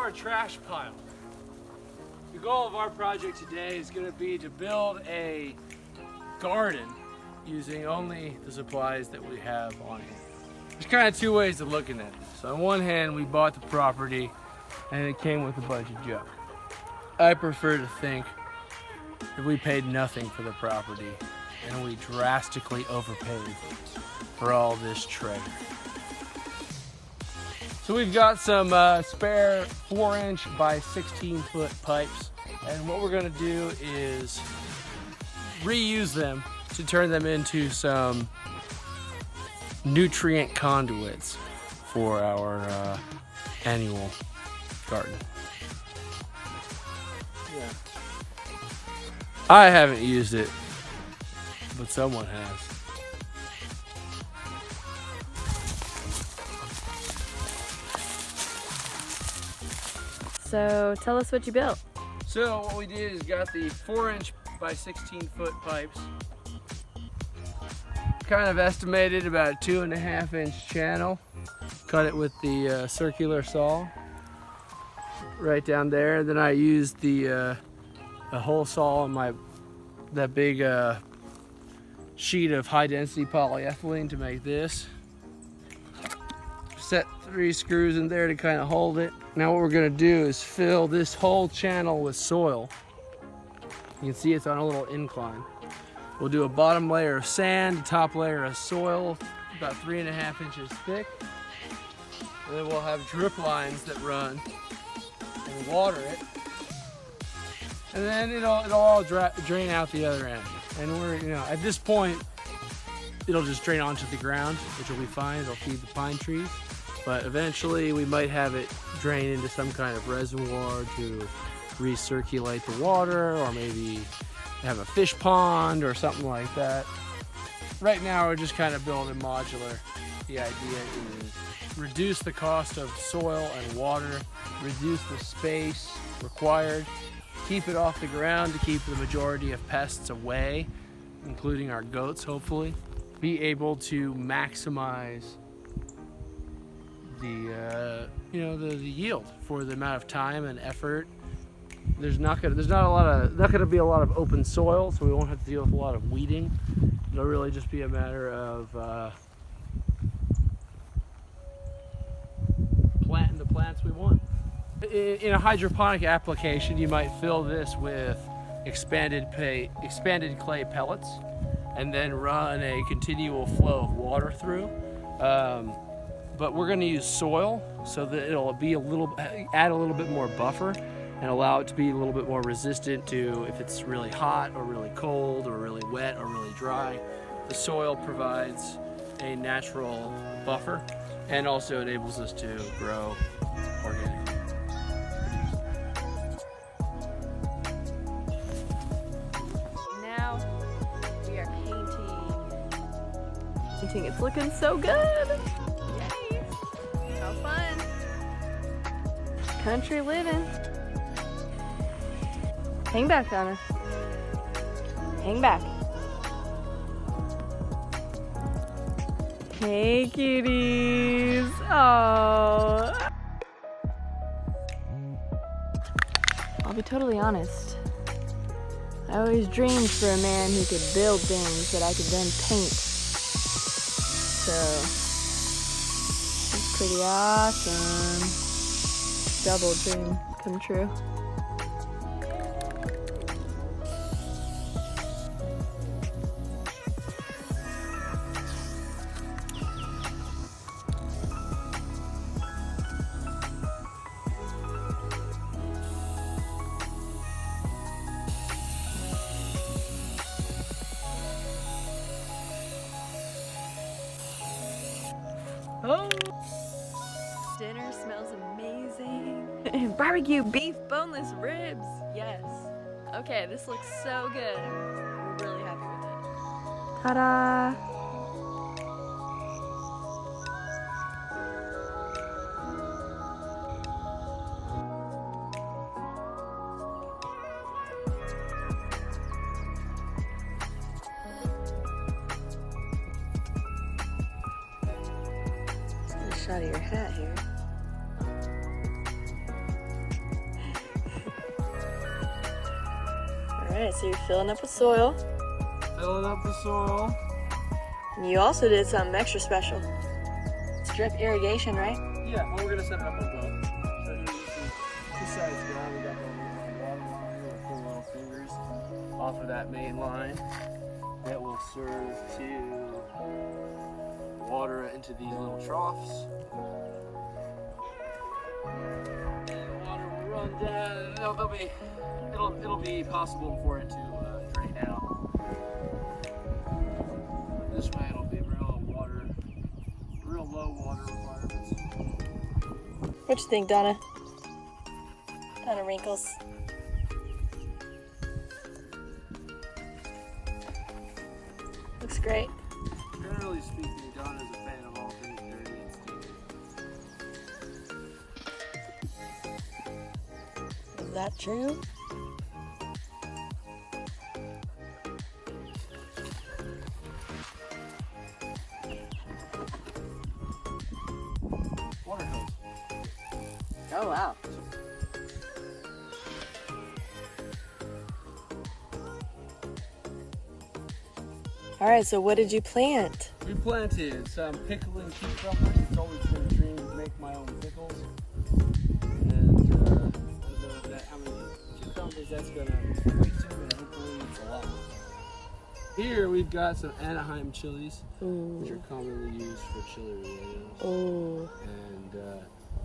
our trash pile. The goal of our project today is going to be to build a garden using only the supplies that we have on hand. There's kind of two ways of looking at this. On one hand, we bought the property and it came with a bunch of junk. I prefer to think that we paid nothing for the property and we drastically overpaid for all this treasure. So we've got some spare 4-inch by 16-foot pipes, and what we're gonna do is reuse them to turn them into some nutrient conduits for our annual garden. Yeah. I haven't used it, but someone has. So tell us what you built. So what we did is got the 4-inch by 16-foot pipes. Kind of estimated about a 2.5-inch channel. Cut it with the circular saw right down there. Then I used the hole saw on that big sheet of high-density polyethylene to make this. Set 3 screws in there to kind of hold it. Now what we're gonna do is fill this whole channel with soil. You can see it's on a little incline. We'll do a bottom layer of sand, a top layer of soil, about 3.5 inches thick. And then we'll have drip lines that run and water it. And then it'll all drain out the other end. And we're, at this point, it'll just drain onto the ground, which will be fine. It'll feed the pine trees. But eventually we might have it drain into some kind of reservoir to recirculate the water, or maybe have a fish pond or something like that. Right now we're just kind of building modular. The idea is reduce the cost of soil and water, reduce the space required, keep it off the ground to keep the majority of pests away, including our goats hopefully. Be able to maximize the yield for the amount of time and effort. There's not gonna be a lot of open soil, so we won't have to deal with a lot of weeding. It'll really just be a matter of planting the plants we want. In a hydroponic application, you might fill this with expanded clay pellets and then run a continual flow of water through. But we're going to use soil so that it'll be add a little bit more buffer and allow it to be a little bit more resistant to if it's really hot or really cold or really wet or really dry. The soil provides a natural buffer and also enables us to grow organic. Now we are painting. It's looking so good. Yay! How fun! Country living. Hang back, Donna. Hang back. Hey, cuties. Oh. I'll be totally honest. I always dreamed for a man who could build things that I could then paint. So, it's pretty awesome. Double dream come true. Oh. Dinner smells amazing. Barbecue beef boneless ribs. Yes. Okay, this looks so good. I'm really happy with it. Ta-da! Shot of your hat here. Alright, so you're filling up with soil. Filling up the soil. And you also did something extra special. It's drip irrigation, right? Yeah, well, we're gonna set it up above. So here you see two sides down. We got the water line. We'll pull little fingers off of that main line. That will serve to water into these little troughs. And the water will run down. And it'll be possible for it to drain out. This way it'll be real low water requirements. What you think, Donna? Donna Wrinkles. Looks great. Generally speaking, Donna's a fan of all things dirty and stinky. Is that true? Water hose. Oh, wow. All right, so what did you plant? We planted some pickling cucumbers. It's always been a dream to make my own pickles. And I don't know how many cucumbers that's going to equate to, but hopefully it's a lot. Here we've got some Anaheim chilies, which are commonly used for chili rellenos. Oh. And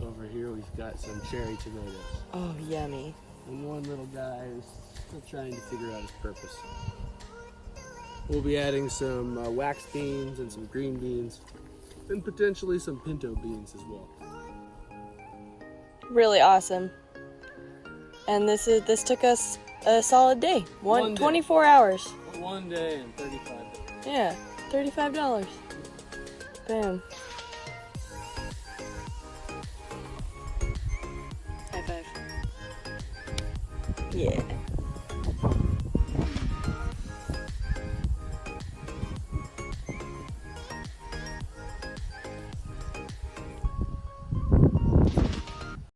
over here we've got some cherry tomatoes. Oh, yummy. And one little guy is still trying to figure out his purpose. We'll be adding some wax beans and some green beans, and potentially some pinto beans as well. Really awesome. And this took us a solid day. One day. 24 hours. 1 day and $35. Yeah, $35. Bam. High five. Yeah.